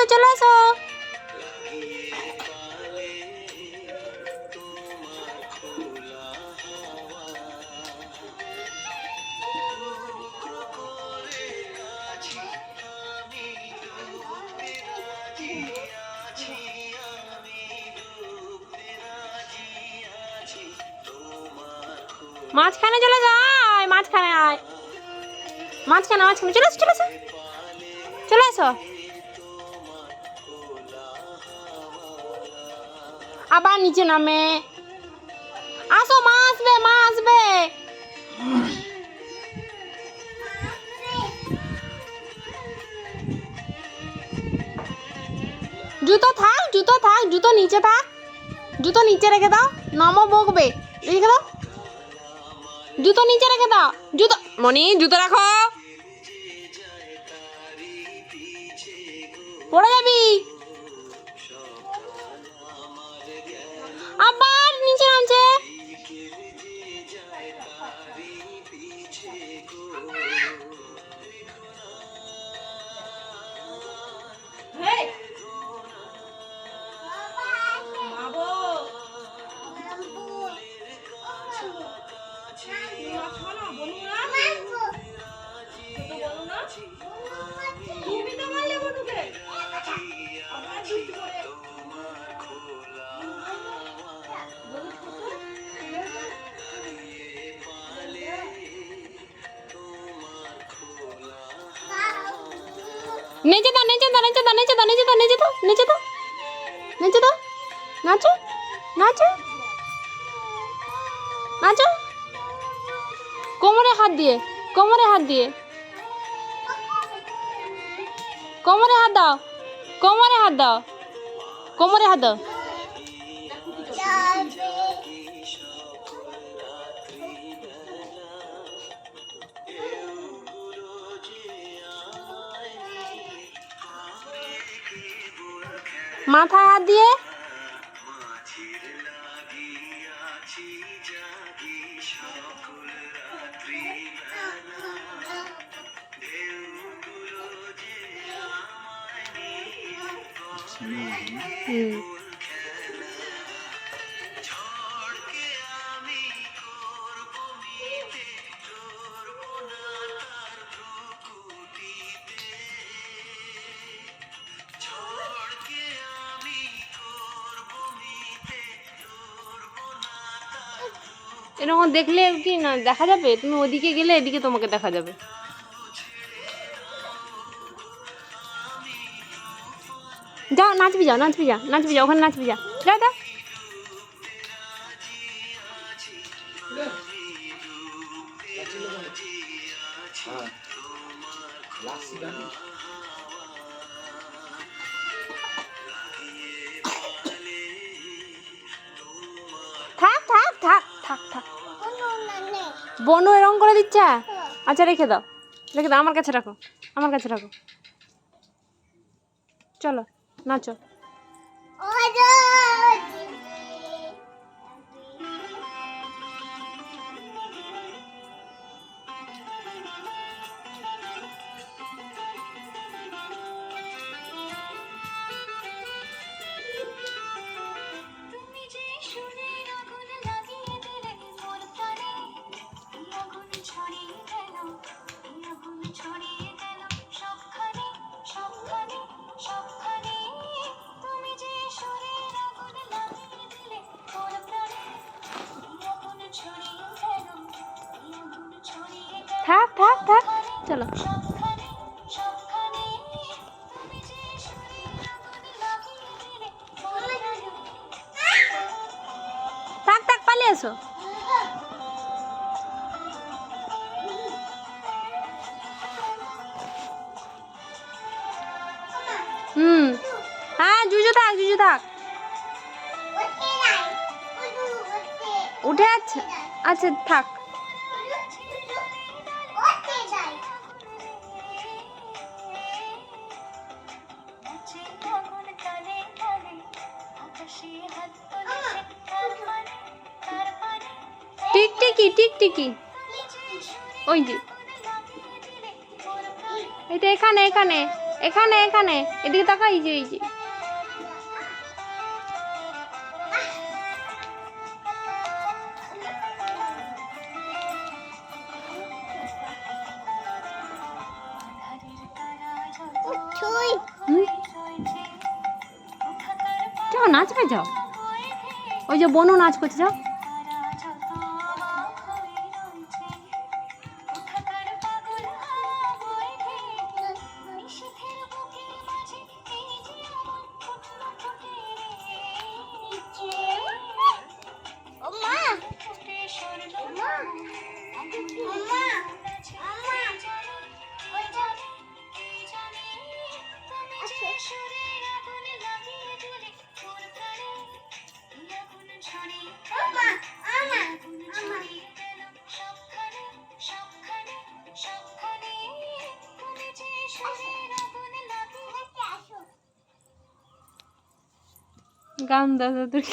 আসো চলে আসো। মাঝখানে চলে যায়, মাঝখানে আয়, মাঝখানে মাঝখানে চলে আসো চলে আসো চলে আসো। আবার নিচে নামে আসো, মা আসবে মা আসবে। জুতো থাক জুতো থাক, জুতো নিচে থাক, জুতো নিচে রেখে দাও, নামও বকবে, রেখে দাও জুতো নিচে রেখে দাও। জুতো মনি জুতো রাখো, পড়ে যাবি। আবার নিচে নামছে। নিচে দাও নিচে দাও নিচে দাও নিচে দাও নিচে দাও নিচে দাও নিচে দাও নিচে দাও। নাচো নাচো নাচো, কোমরে হাত দিয়ে, কোমরে হাত দিয়ে, কোমরে হাত দাও, কোমরে হাত দাও, কোমরে হাত দাও। মাথায় হাত দিয়ে, এরকম দেখলে কি না দেখা যাবে? তুমি ওদিকে গেলে এদিকে তোমাকে দেখা যাবে। যাও নাচবি, যাও নাচবি, যা নাচবি, যাও ওখানে নাচবি, যা যাও যাও। থাক থাক থাক থাক থাক, বনু এরকম করে দিচ্ছে। আচ্ছা রেখে দাও, রেখে দাও, আমার কাছে রাখো, আমার কাছে রাখো। চলো নাচো। থাক থাক থাক, চলো। থাক থাক, পালিয়ে এসো। হ্যাঁ জুজু থাক, জুজু থাক, উঠে আছে। আচ্ছা থাক। টিকটিকি টিকটিকি, ওই যে এটা এখানে এখানে এখানে এখানে এদিকে তাকা, এই যে এই যে। যাও নাচবে, যাও। ওই যে বনু নাচ করছে, যাও। গান দাদা তুই।